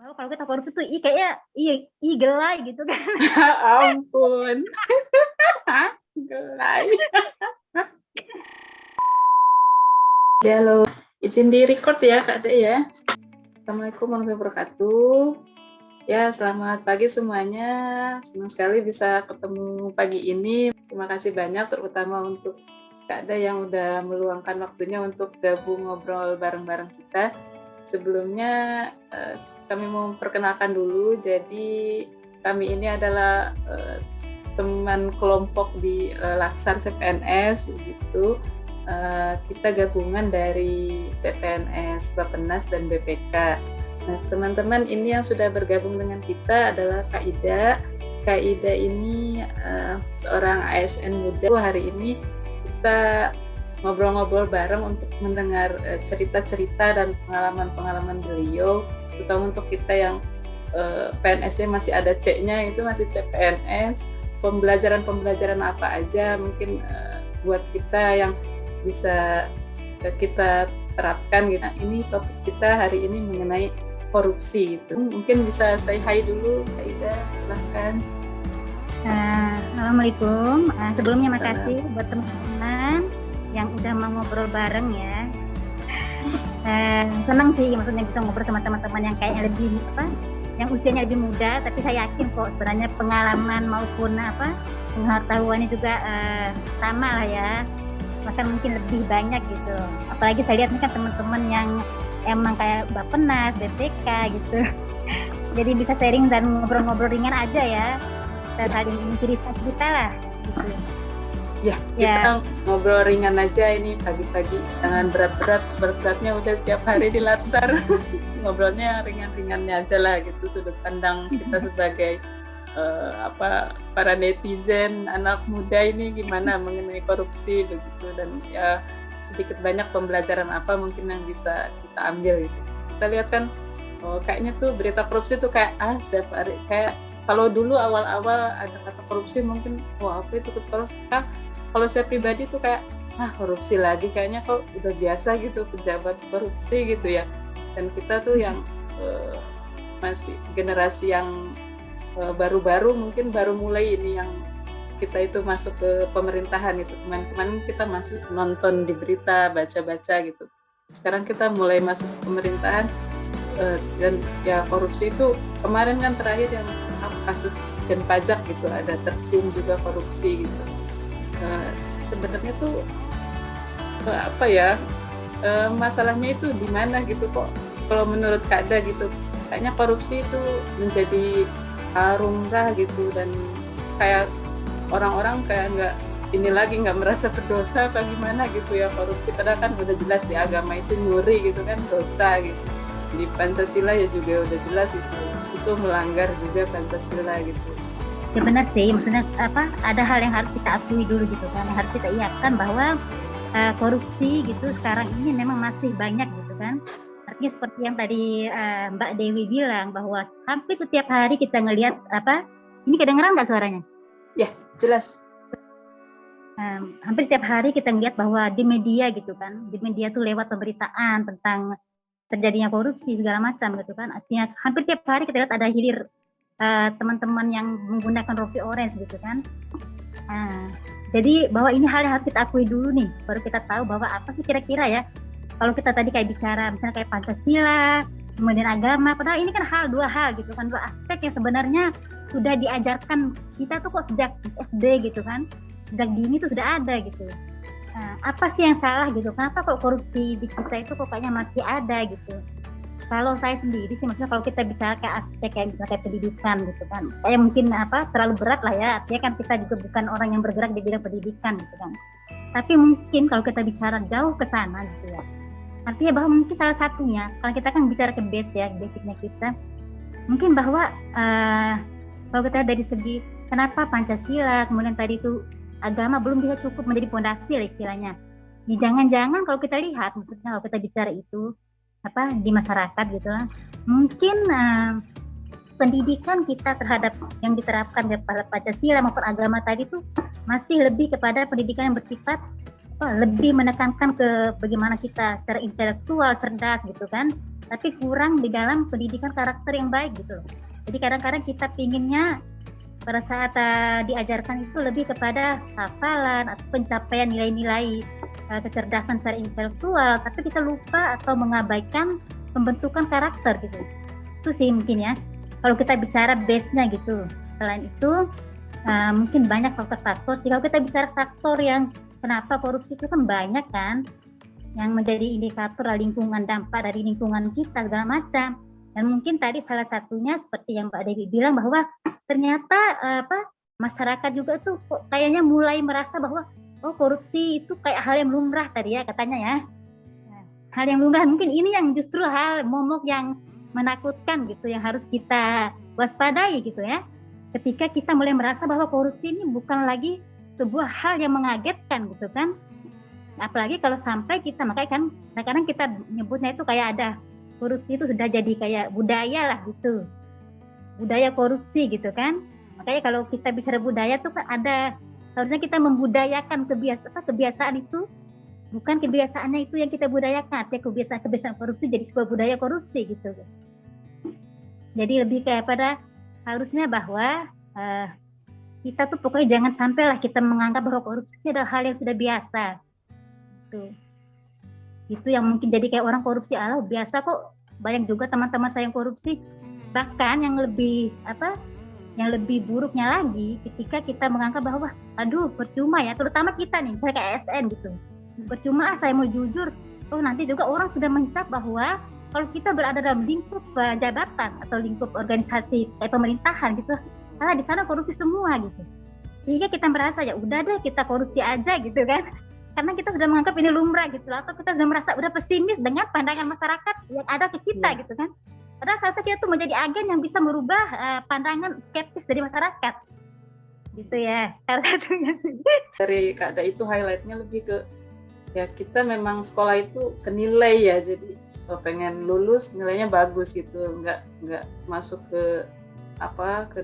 Bahwa kalau kita korupsi tuh, kayaknya gelai gitu kan. Ya ampun. Gelai. Ya halo, izin di-record ya Kak Dek ya. Assalamualaikum warahmatullahi wabarakatuh. Ya, selamat pagi semuanya. Senang sekali bisa ketemu pagi ini. Terima kasih banyak terutama untuk Kak Dek yang udah meluangkan waktunya untuk gabung ngobrol bareng-bareng kita. Sebelumnya kami mau memperkenalkan dulu. Jadi kami ini adalah teman kelompok di Laksar CPNS gitu. Kita gabungan dari CPNS, Bappenas, dan BPK. Nah, teman-teman ini yang sudah bergabung dengan kita adalah Kak Ida. Kak Ida ini seorang ASN muda. Hari ini kita ngobrol-ngobrol bareng untuk mendengar cerita-cerita dan pengalaman-pengalaman beliau, terutama untuk kita yang PNS-nya masih ada C-nya, itu masih CPNS, pembelajaran apa aja mungkin buat kita yang bisa kita terapkan gitu. Nah, ini topik kita hari ini mengenai korupsi itu. Mungkin bisa say hi dulu Kak Ida, silahkan. Assalamualaikum. Sebelumnya makasih buat teman-teman yang udah mau ngobrol bareng ya. Senang sih maksudnya bisa ngobrol sama teman-teman yang kayaknya lebih yang usianya lebih muda, tapi saya yakin kok sebenarnya pengalaman maupun pengetahuannya juga sama lah ya, bahkan mungkin lebih banyak gitu. Apalagi saya lihat nih kan teman-teman yang emang kayak Bappenas, BPK gitu. Jadi bisa sharing dan ngobrol-ngobrol ringan aja ya, kita saling cerita lah gitu. Ya, kita ngobrol ringan aja ini pagi-pagi, jangan berat-beratnya udah tiap hari di Latsar. Ngobrolnya ringan-ringannya aja lah gitu, sudut pandang kita sebagai para netizen anak muda ini gimana mengenai korupsi begitu, dan ya sedikit banyak pembelajaran apa mungkin yang bisa kita ambil gitu. Kita lihat kan kayaknya tuh berita korupsi tuh kayak setiap hari, kayak kalau dulu awal-awal ada kata korupsi mungkin apa itu terus kalau saya pribadi tuh kayak korupsi lagi, kayaknya kok udah biasa gitu pejabat korupsi gitu ya. Dan kita tuh yang masih generasi yang baru-baru mungkin baru mulai ini yang kita itu masuk ke pemerintahan gitu. Kemarin kita masih nonton di berita, baca-baca gitu. Sekarang kita mulai masuk ke pemerintahan dan ya korupsi itu kemarin kan terakhir yang kasus Ditjen Pajak gitu, ada tercium juga korupsi gitu. Sebenarnya tuh masalahnya itu di mana gitu kok? Kalau menurut Kak Da gitu, kayaknya korupsi itu menjadi lumrah gitu, dan kayak orang-orang kayak nggak merasa berdosa apa gimana gitu ya korupsi, padahal kan udah jelas di agama itu nyuri gitu kan dosa gitu, di Pancasila ya juga udah jelas itu melanggar juga Pancasila gitu. Ya benar sih, maksudnya ada hal yang harus kita akui dulu gitu kan, yang harus kita iakan bahwa korupsi gitu sekarang ini memang masih banyak gitu kan. Artinya seperti yang tadi Mbak Dewi bilang bahwa hampir setiap hari kita ngelihat ini kedengeran nggak suaranya? Ya, jelas. Hampir setiap hari kita ngelihat bahwa di media gitu kan, di media tuh lewat pemberitaan tentang terjadinya korupsi segala macam gitu kan. Artinya hampir tiap hari kita lihat ada hilir teman-teman yang menggunakan rompi orange gitu kan. Jadi bahwa ini hal yang harus kita akui dulu nih, baru kita tahu bahwa apa sih kira-kira ya. Kalau kita tadi kayak bicara misalnya kayak Pancasila, kemudian agama, padahal ini kan dua hal gitu kan, dua aspek yang sebenarnya sudah diajarkan kita tuh kok sejak SD gitu kan, sejak dini tuh sudah ada gitu. Apa sih yang salah gitu? Kenapa kok korupsi di kita itu kok kayaknya masih ada gitu? Kalau saya sendiri sih, maksudnya kalau kita bicara kayak aspek kayak misalnya kayak pendidikan gitu kan, kayak mungkin terlalu berat lah ya, artinya kan kita juga bukan orang yang bergerak di bidang pendidikan gitu kan. Tapi mungkin kalau kita bicara jauh ke sana gitu ya, artinya bahwa mungkin salah satunya, kalau kita kan bicara ke basicnya kita, mungkin bahwa kalau kita dari segi kenapa Pancasila, kemudian tadi itu agama belum bisa cukup menjadi fondasi lah istilahnya. Jangan-jangan kalau kita lihat, maksudnya kalau kita bicara itu di masyarakat gitu lah, mungkin pendidikan kita terhadap yang diterapkan kepada Pancasila maupun agama tadi tuh masih lebih kepada pendidikan yang bersifat lebih menekankan ke bagaimana kita secara intelektual cerdas gitu kan, tapi kurang di dalam pendidikan karakter yang baik gitu. Jadi kadang-kadang kita pinginnya pada saat diajarkan itu lebih kepada hafalan atau pencapaian nilai-nilai kecerdasan secara intelektual, tapi kita lupa atau mengabaikan pembentukan karakter gitu. Itu sih mungkin ya, kalau kita bicara base-nya gitu. Selain itu mungkin banyak faktor-faktor sih. Kalau kita bicara faktor yang kenapa korupsi itu kan banyak kan, yang menjadi indikator lingkungan, dampak dari lingkungan kita segala macam. Dan mungkin tadi salah satunya seperti yang Pak Dewi bilang bahwa ternyata masyarakat juga tuh kok kayaknya mulai merasa bahwa korupsi itu kayak hal yang lumrah tadi ya katanya ya. Hal yang lumrah, mungkin ini yang justru hal momok yang menakutkan gitu, yang harus kita waspadai gitu ya. Ketika kita mulai merasa bahwa korupsi ini bukan lagi sebuah hal yang mengagetkan gitu kan. Apalagi kalau sampai kita, makanya kan kadang-kadang kita nyebutnya itu kayak ada korupsi itu sudah jadi kayak budaya lah gitu, budaya korupsi gitu kan. Makanya kalau kita bicara budaya tuh kan ada, harusnya kita membudayakan kebiasaan itu, bukan kebiasaannya itu yang kita budayakan. Artinya kebiasaan korupsi jadi sebuah budaya korupsi gitu. Jadi lebih kayak pada harusnya bahwa kita tuh pokoknya jangan sampailah kita menganggap bahwa korupsi adalah hal yang sudah biasa. Itu yang mungkin jadi kayak orang korupsi, biasa kok, banyak juga teman-teman saya yang korupsi. Bahkan yang lebih buruknya lagi ketika kita menganggap bahwa percuma ya, terutama kita nih misalnya kayak ASN gitu, percuma saya mau jujur, nanti juga orang sudah mencap bahwa kalau kita berada dalam lingkup jabatan atau lingkup organisasi kayak pemerintahan gitu, di sana korupsi semua gitu, sehingga kita merasa ya udah deh kita korupsi aja gitu kan. Karena kita sudah menganggap ini lumrah gitu, atau kita sudah merasa udah pesimis dengan pandangan masyarakat yang ada ke kita gitu kan. Padahal seharusnya kita tuh menjadi agen yang bisa merubah pandangan skeptis dari masyarakat. Gitu ya, salah satunya sih. Dari Kak Da itu highlightnya lebih ke ya kita memang sekolah itu ke nilai ya, jadi pengen lulus nilainya bagus gitu, nggak masuk ke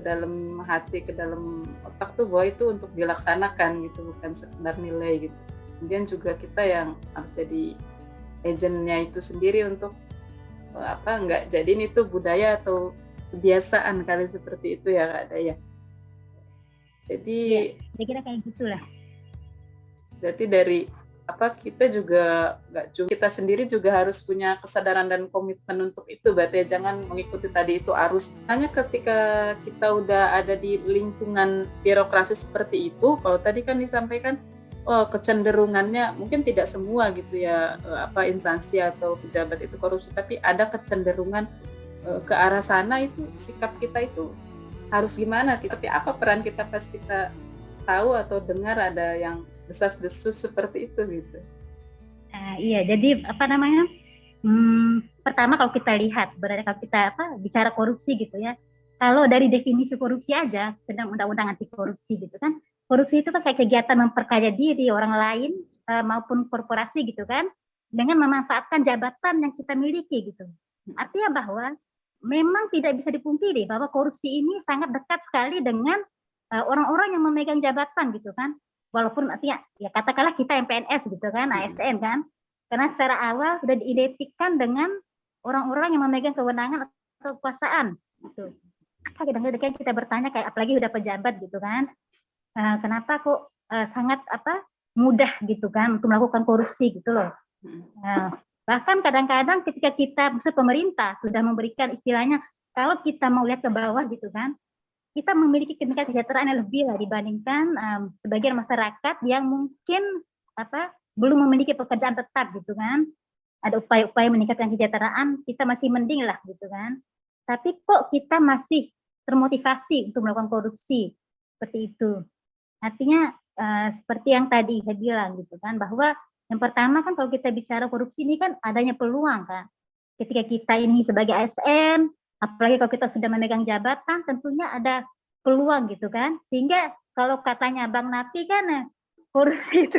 dalam hati, ke dalam otak tuh bahwa itu untuk dilaksanakan gitu, bukan sekedar nilai gitu. Kemudian juga kita yang harus jadi agentnya itu sendiri untuk nggak jadiin itu budaya atau kebiasaan kali seperti itu ya Kak Da ya. Jadi saya kira kayak gitulah. Berarti dari kita juga kita sendiri juga harus punya kesadaran dan komitmen untuk itu, berarti ya, jangan mengikuti tadi itu arus. Hanya ketika kita udah ada di lingkungan birokrasi seperti itu, kalau tadi kan disampaikan kecenderungannya mungkin tidak semua gitu ya, instansi atau pejabat itu korupsi, tapi ada kecenderungan ke arah sana. Itu sikap kita itu harus gimana, tapi apa peran kita pas kita tahu atau dengar ada yang desas-desus seperti itu gitu. Iya, jadi pertama kalau kita lihat sebenarnya kalau kita bicara korupsi gitu ya, kalau dari definisi korupsi aja, sedang undang-undang anti korupsi gitu kan, korupsi itu kan kayak kegiatan memperkaya diri orang lain maupun korporasi gitu kan, dengan memanfaatkan jabatan yang kita miliki gitu. Artinya bahwa memang tidak bisa dipungkiri bahwa korupsi ini sangat dekat sekali dengan orang-orang yang memegang jabatan gitu kan. Walaupun artinya ya katakanlah kita yang PNS gitu kan, ASN kan, karena secara awal sudah diidentikan dengan orang-orang yang memegang kewenangan atau kekuasaan gitu. Kadang-kadang kita bertanya kayak apalagi udah pejabat gitu kan, kenapa kok sangat mudah gitu kan untuk melakukan korupsi gitu loh. Bahkan kadang-kadang ketika kita pemerintah sudah memberikan istilahnya, kalau kita mau lihat ke bawah gitu kan, kita memiliki tingkat kesejahteraan yang lebih lah dibandingkan sebagian masyarakat yang mungkin belum memiliki pekerjaan tetap gitu kan. Ada upaya-upaya meningkatkan kesejahteraan, kita masih mending lah gitu kan. Tapi kok kita masih termotivasi untuk melakukan korupsi seperti itu. Artinya seperti yang tadi saya bilang gitu kan, bahwa yang pertama kan kalau kita bicara korupsi ini kan adanya peluang kan. Ketika kita ini sebagai ASN, apalagi kalau kita sudah memegang jabatan, tentunya ada peluang gitu kan. Sehingga kalau katanya Bang Nafi kan, korupsi itu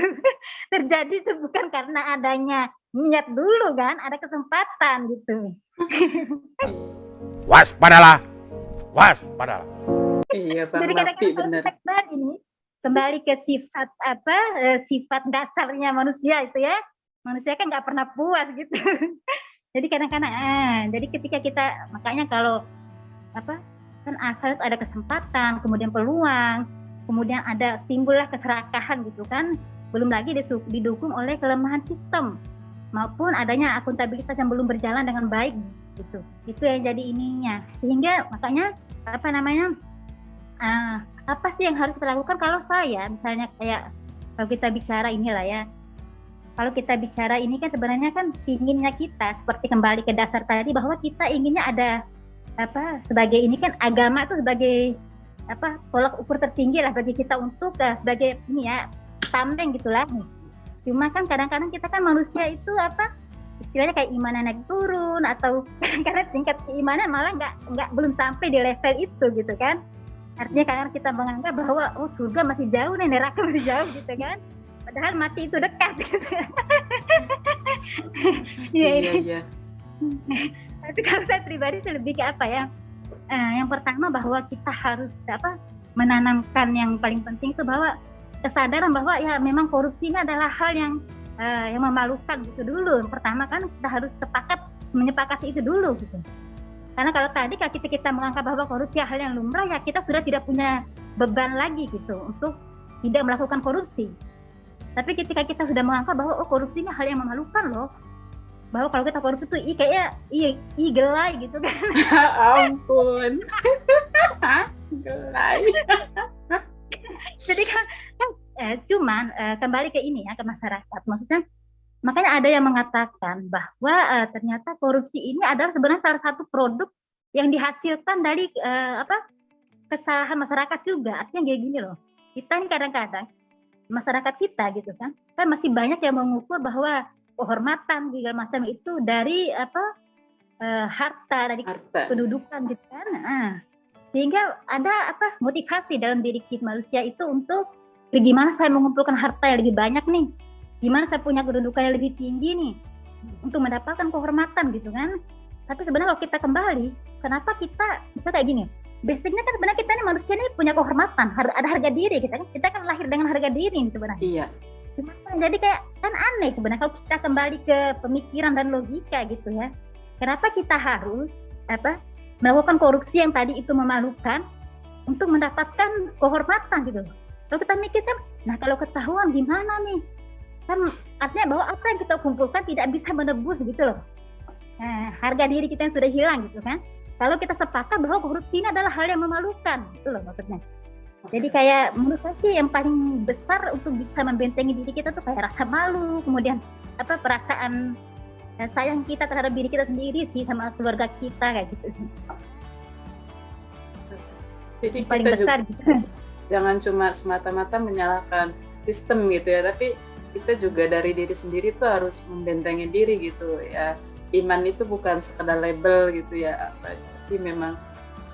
terjadi itu bukan karena adanya niat dulu kan, ada kesempatan gitu. Waspadalah, waspadalah. Iya Bang Nafi benar. Ini kembali ke sifat sifat dasarnya manusia itu ya. Manusia kan nggak pernah puas gitu. Jadi kadang-kadang jadi ketika kita, makanya kalau kan asal itu ada kesempatan, kemudian peluang, kemudian ada timbullah keserakahan gitu kan. Belum lagi didukung oleh kelemahan sistem maupun adanya akuntabilitas yang belum berjalan dengan baik gitu. Itu yang jadi ininya. Sehingga makanya apa sih yang harus kita lakukan kalau saya misalnya kayak kalau kita bicara inilah ya. Kalau kita bicara ini kan sebenarnya kan inginnya kita seperti kembali ke dasar tadi bahwa kita inginnya ada sebagai ini kan agama itu sebagai tolak ukur tertinggi lah bagi kita untuk sebagai ini ya tameng gitulah. Cuma kan kadang-kadang kita kan manusia itu istilahnya kayak imannya naik turun atau karena tingkat keimanan malah nggak belum sampai di level itu gitu kan. Artinya karena kita menganggap bahwa surga masih jauh nih, neraka masih jauh gitu kan. Padahal mati itu dekat gitu. Iya. Tapi kalau saya pribadi sih lebih ke yang pertama bahwa kita harus menanamkan yang paling penting itu bahwa kesadaran bahwa ya memang korupsi ini adalah hal yang memalukan gitu dulu. Pertama kan kita harus menyepakati itu dulu gitu. Karena kalau tadi kita menganggap bahwa korupsi hal yang lumrah, ya kita sudah tidak punya beban lagi gitu untuk tidak melakukan korupsi. Tapi ketika kita sudah menganggap bahwa korupsi ini hal yang memalukan loh, bahwa kalau kita korupsi itu kayak gelai gitu kan. Ampun. Gelai. Jadi kan cuman kembali ke ini ya, ke masyarakat. Maksudnya makanya ada yang mengatakan bahwa ternyata korupsi ini adalah sebenarnya salah satu produk yang dihasilkan dari kesalahan masyarakat juga. Artinya kayak gini loh. Kita ini kadang-kadang masyarakat kita gitu kan masih banyak yang mengukur bahwa kehormatan segala macam itu dari harta, dari kedudukan gitu kan. Sehingga ada motivasi dalam diri kita manusia itu untuk gimana saya mengumpulkan harta yang lebih banyak nih, gimana saya punya kedudukan yang lebih tinggi nih untuk mendapatkan kehormatan gitu kan. Tapi sebenarnya kalau kita kembali, kenapa kita bisa kayak gini? Basicnya kan sebenarnya kita ini manusia ini punya kehormatan, ada harga diri, kita kan lahir dengan harga diri sebenarnya. Iya. Jadi kayak kan aneh sebenarnya kalau kita kembali ke pemikiran dan logika gitu ya. Kenapa kita harus melakukan korupsi yang tadi itu memalukan untuk mendapatkan kehormatan gitu. Kalau kita mikir kan, nah kalau ketahuan gimana nih? Kan artinya bahwa apa yang kita kumpulkan tidak bisa menebus gitu loh. Harga diri kita yang sudah hilang gitu kan. Kalau kita sepakat bahwa korupsi ini adalah hal yang memalukan, itu loh maksudnya. Jadi kayak menurut saya sih yang paling besar untuk bisa membentengi diri kita tuh kayak rasa malu, kemudian perasaan sayang kita terhadap diri kita sendiri sih sama keluarga kita kayak gitu sih. Jadi paling kita besar juga, gitu. Jangan cuma semata-mata menyalahkan sistem gitu ya, tapi kita juga dari diri sendiri tuh harus membentengi diri gitu ya. Iman itu bukan sekedar label gitu ya, tapi memang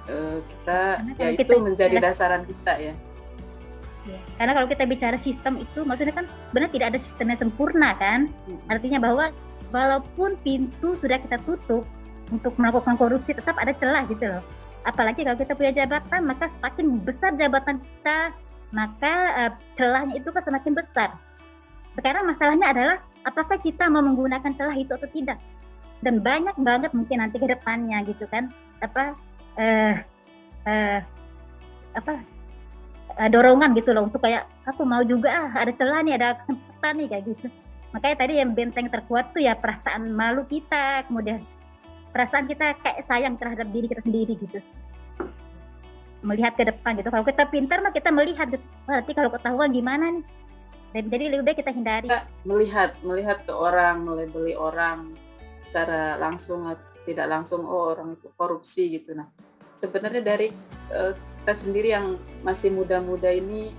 kita ya itu menjadi dasaran kita ya. Karena kalau kita bicara sistem itu maksudnya kan benar tidak ada sistemnya sempurna kan. Artinya bahwa walaupun pintu sudah kita tutup untuk melakukan korupsi tetap ada celah gitu loh. Apalagi kalau kita punya jabatan, maka semakin besar jabatan kita, maka celahnya itu kan semakin besar. Sekarang masalahnya adalah apakah kita mau menggunakan celah itu atau tidak. Dan banyak banget mungkin nanti ke depannya gitu kan dorongan gitu loh untuk kayak aku mau juga ada celah nih, ada kesempatan nih kayak gitu. Makanya tadi yang benteng terkuat tuh ya perasaan malu kita, kemudian perasaan kita kayak sayang terhadap diri kita sendiri gitu, melihat ke depan gitu. Kalau kita pintar mah kita melihat gitu, berarti kalau ketahuan gimana nih, jadi lebih baik kita hindari. Kita melihat ke orang, melebeli orang secara langsung atau tidak langsung, orang itu korupsi gitu. Nah sebenarnya dari kita sendiri yang masih muda-muda ini,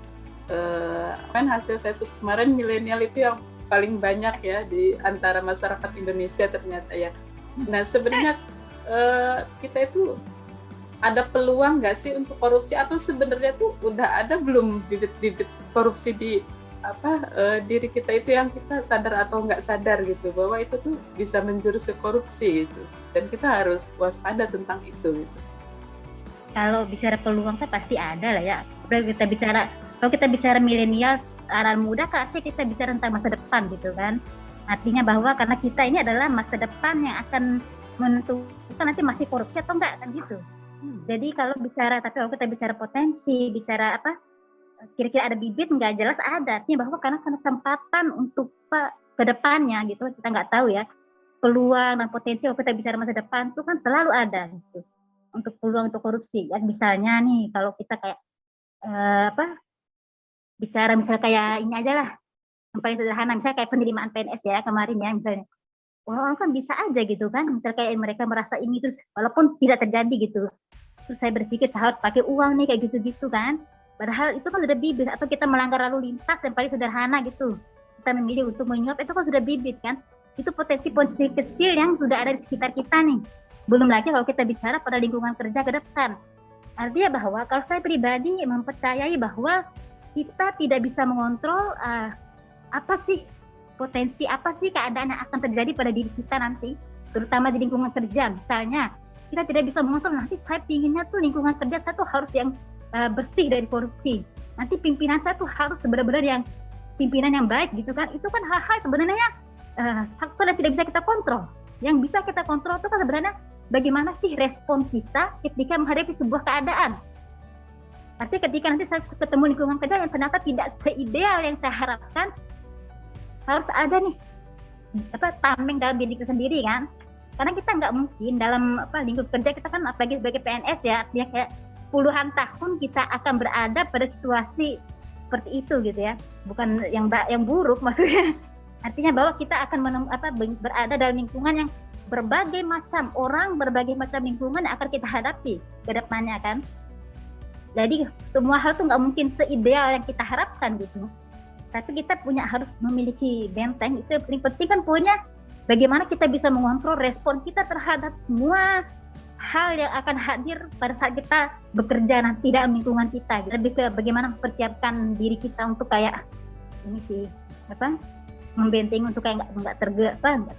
kan hasil sensus kemarin milenial itu yang paling banyak ya di antara masyarakat Indonesia ternyata ya. Nah sebenarnya kita itu ada peluang nggak sih untuk korupsi, atau sebenarnya tuh udah ada belum bibit-bibit korupsi di diri kita itu yang kita sadar atau nggak sadar gitu, bahwa itu tuh bisa menjurus ke korupsi gitu, dan kita harus waspada tentang itu gitu. Kalau bicara peluang kan pasti ada lah ya. Kalau Kalau kita bicara milenial, anak muda, kan artinya kita bicara tentang masa depan gitu kan. Artinya bahwa karena kita ini adalah masa depan yang akan menentukan nanti masih korupsi atau enggak kan gitu. Jadi kalau kita bicara potensi, bicara apa, kira-kira ada bibit nggak jelas ada. Artinya bahwa karena kesempatan untuk ke depannya gitu, kita nggak tahu ya. Peluang dan potensi kalau kita bicara masa depan itu kan selalu ada gitu. Untuk peluang untuk korupsi. Ya, misalnya nih kalau kita kayak bicara misalnya kayak ini aja lah, yang paling sederhana, misalnya kayak penerimaan PNS ya kemarin ya misalnya. Wah kan bisa aja gitu kan, misalnya kayak mereka merasa ini terus walaupun tidak terjadi gitu. Terus saya berpikir saya harus pakai uang nih kayak gitu-gitu kan. Padahal itu kan sudah bibit, atau kita melanggar lalu lintas yang paling sederhana gitu. Kita memilih untuk menyuap itu kan sudah bibit kan. Itu potensi-potensi kecil yang sudah ada di sekitar kita nih. Belum lagi kalau kita bicara pada lingkungan kerja ke depan. Artinya bahwa kalau saya pribadi mempercayai bahwa kita tidak bisa mengontrol apa sih potensi, apa sih keadaan yang akan terjadi pada diri kita nanti, terutama di lingkungan kerja. Misalnya, kita tidak bisa mengontrol nanti saya pinginnya tuh lingkungan kerja saya tuh harus yang bersih dari korupsi. Nanti pimpinan saya tuh harus benar-benar yang pimpinan yang baik gitu kan. Itu kan hal-hal sebenarnya faktor yang tidak bisa kita kontrol. Yang bisa kita kontrol itu kan sebenarnya bagaimana sih respon kita ketika menghadapi sebuah keadaan. Artinya ketika nanti saya ketemu lingkungan kerja yang ternyata tidak seideal yang saya harapkan, harus ada nih tameng dalam diri kita sendiri kan. Karena kita nggak mungkin dalam lingkup kerja kita kan apalagi sebagai PNS ya, artinya kayak puluhan tahun kita akan berada pada situasi seperti itu gitu ya. Bukan yang buruk maksudnya. Artinya bahwa kita akan berada dalam lingkungan yang berbagai macam orang, berbagai macam lingkungan yang akan kita hadapi ke depannya kan. Jadi semua hal tuh nggak mungkin seideal yang kita harapkan gitu. Tapi kita harus memiliki benteng, itu yang paling penting kan punya bagaimana kita bisa mengontrol respon kita terhadap semua hal yang akan hadir pada saat kita bekerja nanti dalam lingkungan kita. Lebih ke bagaimana mempersiapkan diri kita untuk kayak ini sih membentengi untuk kayak nggak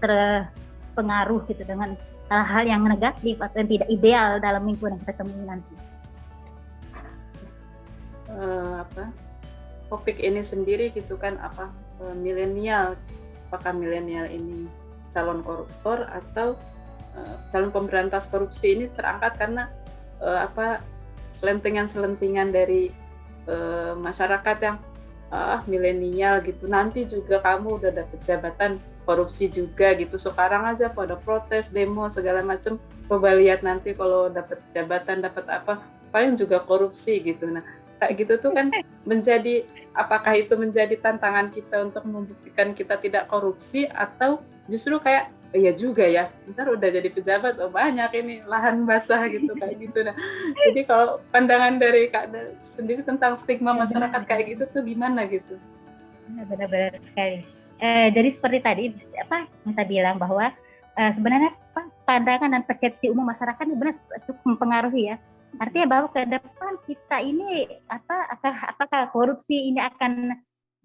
terpengaruh gitu dengan hal-hal yang negatif atau yang tidak ideal dalam lingkungan yang kita temui nanti. Topik ini sendiri gitu kan milenial, apakah milenial ini calon koruptor atau calon pemberantas korupsi ini terangkat karena selentingan dari masyarakat yang milenial gitu, nanti juga kamu udah dapet jabatan korupsi juga gitu, sekarang aja pada protes, demo segala macam, coba lihat nanti kalau dapet jabatan dapat apa paling juga korupsi gitu. Nah kayak gitu tuh kan apakah itu menjadi tantangan kita untuk membuktikan kita tidak korupsi, atau justru kayak iya juga ya, ntar udah jadi pejabat banyak ini lahan basah gitu kayak gitu. Nah jadi kalau pandangan dari Kak sendiri tentang stigma masyarakat kayak gitu tuh gimana gitu? Benar-benar sekali. Jadi seperti tadi yang saya bilang bahwa sebenarnya pandangan dan persepsi umum masyarakat ini benar cukup mempengaruhi ya. Artinya bahwa ke depan kita ini apakah korupsi ini akan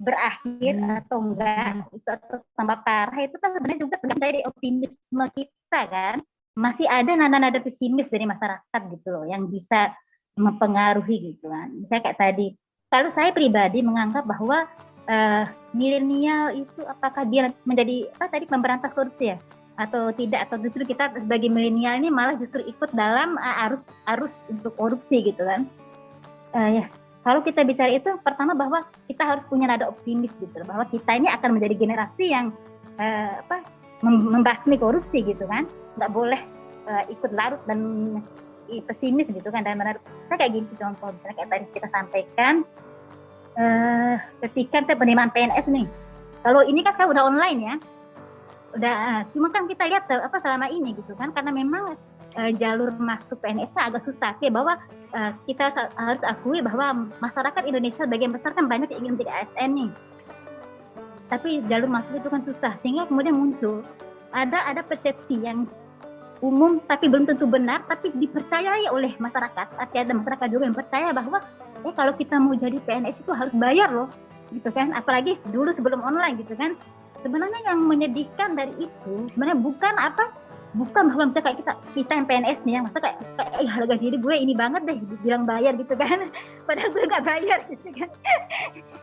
berakhir atau enggak, itu atau tambah parah, itu kan sebenarnya juga tergantung dari optimisme kita kan. Masih ada nada-nada pesimis dari masyarakat gitu loh yang bisa mempengaruhi gitu kan. Misalnya kayak tadi, kalau saya pribadi menganggap bahwa milenial itu apakah dia menjadi memberantas korupsi ya atau tidak, atau justru kita sebagai milenial ini malah justru ikut dalam arus untuk korupsi gitu kan. Ya kalau kita bicara itu, pertama bahwa kita harus punya nada optimis gitu, bahwa kita ini akan menjadi generasi yang membasmi korupsi gitu kan, nggak boleh ikut larut dan pesimis gitu kan. Dan kita kayak gini contoh, misalnya kayak tadi kita sampaikan ketika penerimaan PNS nih, kalau ini kan udah online ya, udah cuma kan kita lihat selama ini gitu kan, karena memang jalur masuk PNS agak susah ya, bahwa kita harus akui bahwa masyarakat Indonesia bagian besar kan banyak yang ingin menjadi ASN nih, tapi jalur masuk itu kan susah, sehingga kemudian muncul ada persepsi yang umum tapi belum tentu benar, tapi dipercayai oleh masyarakat. Artinya ada masyarakat juga yang percaya bahwa kalau kita mau jadi PNS itu harus bayar loh gitu kan, apalagi dulu sebelum online gitu kan. Sebenarnya yang menyedihkan dari itu sebenarnya bukan bahwa misalnya kayak kita yang PNS nih yang masa kayak harga diri gue ini banget deh bilang bayar gitu kan. padahal gue nggak bayar gitu kan.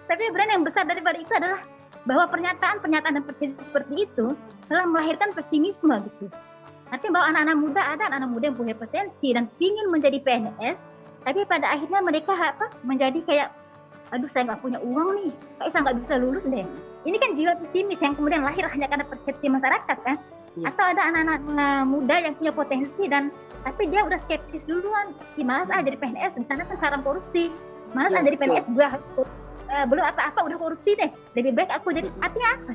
Tapi brand yang besar daripada itu adalah bahwa pernyataan dan persepsi seperti itu telah melahirkan pesimisme gitu. Artinya bahwa anak-anak muda, ada anak-anak muda yang punya potensi dan ingin menjadi PNS, tapi pada akhirnya mereka menjadi kayak, aduh saya nggak punya uang nih, kayak saya nggak bisa lulus deh. Ini kan jiwa pesimis yang kemudian lahir hanya karena persepsi masyarakat kan. Atau ada anak-anak muda yang punya potensi tapi dia udah skeptis duluan, malas jadi PNS, di sana kan sarang korupsi, malas jadi PNS juga belum apa-apa udah korupsi deh, lebih baik aku jadi. Artinya apa?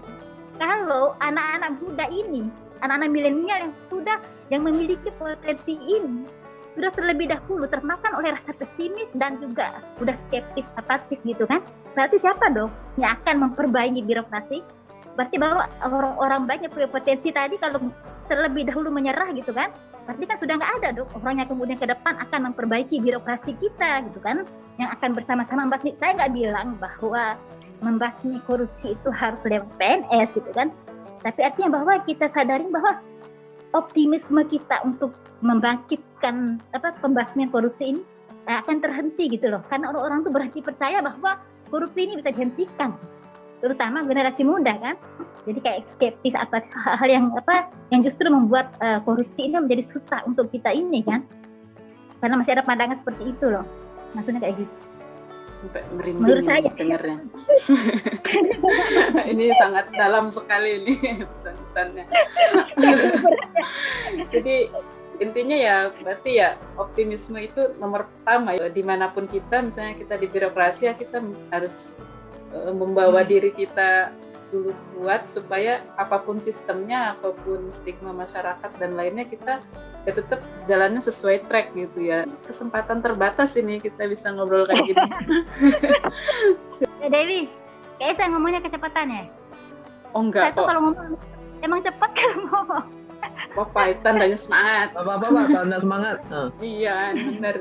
Kalau anak-anak muda ini, anak-anak milenial yang memiliki potensi ini sudah terlebih dahulu termakan oleh rasa pesimis dan juga udah skeptis, apatis gitu kan, berarti siapa dong yang akan memperbaiki birokrasi? Berarti bahwa orang-orang baik yang punya potensi tadi kalau terlebih dahulu menyerah gitu kan, berarti kan sudah nggak ada dong orang yang kemudian ke depan akan memperbaiki birokrasi kita gitu kan, yang akan bersama-sama membasmi. Saya nggak bilang bahwa membasmi korupsi itu harus lewat PNS gitu kan, tapi artinya bahwa kita sadarin bahwa optimisme kita untuk membangkitkan pembasmian korupsi ini akan terhenti gitu loh, karena orang-orang tuh berhenti percaya bahwa korupsi ini bisa dihentikan, terutama generasi muda kan. Jadi kayak skeptis atas hal-hal yang justru membuat korupsi ini menjadi susah untuk kita ini kan, karena masih ada pandangan seperti itu loh, maksudnya kayak gitu. Sampai merinding Menurut saya dengarnya. Ini sangat dalam sekali ini pesan-pesannya. Jadi intinya ya berarti ya optimisme itu nomor pertama ya, dimanapun kita, misalnya kita di birokrasi ya kita harus membawa diri kita dulu kuat supaya apapun sistemnya, apapun stigma masyarakat dan lainnya, kita ya tetap jalannya sesuai track gitu ya. Kesempatan terbatas ini kita bisa ngobrol kayak gini. Dewi, kayak saya ngomongnya kecepatan ya? Oh enggak saya tuh kok. kalau ngomong emang cepat kalau ngomong. Apa tandanya semangat. Apa tanda semangat. Iya benar.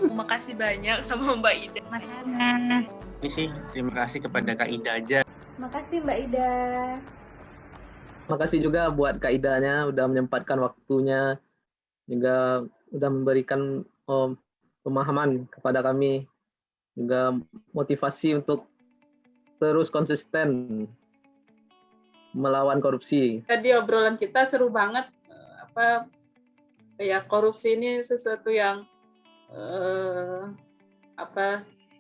Terima kasih banyak sama Mbak Ida. Makanya. Ini sih terima kasih kepada Kak Ida aja. Makasih Mbak Ida. Makasih juga buat Kak Idanya udah menyempatkan waktunya, juga udah memberikan pemahaman kepada kami, juga motivasi untuk terus konsisten melawan korupsi. Tadi obrolan kita seru banget. Korupsi ini sesuatu yang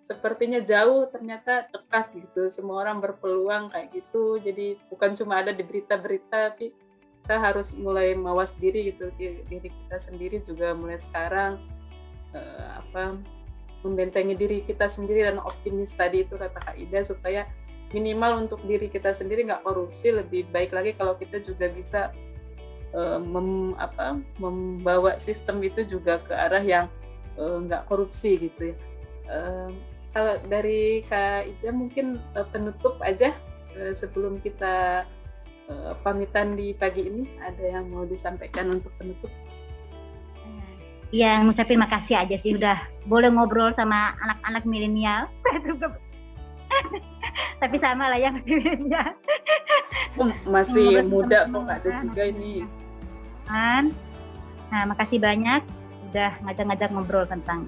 sepertinya jauh, ternyata dekat gitu. Semua orang berpeluang kayak gitu. Jadi bukan cuma ada di berita-berita, tapi kita harus mulai mawas diri gitu. Diri kita sendiri juga mulai sekarang membentengi diri kita sendiri dan optimis tadi itu kata Kak Ida, supaya minimal untuk diri kita sendiri nggak korupsi. Lebih baik lagi kalau kita juga bisa membawa sistem itu juga ke arah yang nggak korupsi gitu ya. Kalau dari Kak Ida mungkin penutup aja sebelum kita pamitan di pagi ini, ada yang mau disampaikan untuk penutup? Yang ngucapin makasih aja sih udah boleh ngobrol sama anak-anak milenial. Saya juga tapi sama lah ya, masih milenial. Masih muda kok, ada juga ini. Nah, makasih banyak udah ngajak-ngajak ngobrol tentang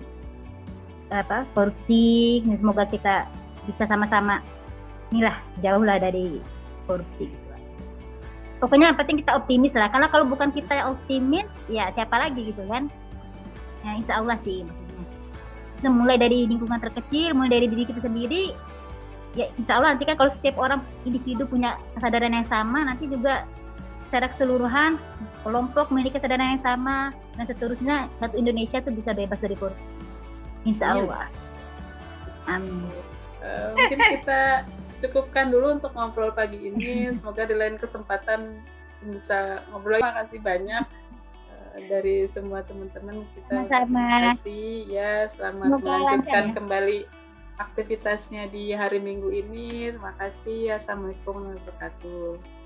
korupsi. Semoga kita bisa sama-sama inilah jauh lah dari korupsi. Pokoknya yang penting kita optimis lah, karena kalau bukan kita yang optimis ya siapa lagi gitu kan. Ya, insya Allah sih maksudnya. Mulai dari lingkungan terkecil, mulai dari diri kita sendiri, ya insya Allah nanti kan kalau setiap orang individu punya kesadaran yang sama, nanti juga secara keseluruhan kelompok memiliki kesadaran yang sama, dan seterusnya satu Indonesia tuh bisa bebas dari korupsi. Insya Allah. Amin. Mungkin kita cukupkan dulu untuk ngobrol pagi ini. Semoga di lain kesempatan bisa ngobrol. Terima kasih banyak dari semua teman-teman kita. Terima kasih ya, selamat melanjutkan kembali aktivitasnya di hari Minggu ini. Terima kasih. Assalamualaikum warahmatullahi wabarakatuh.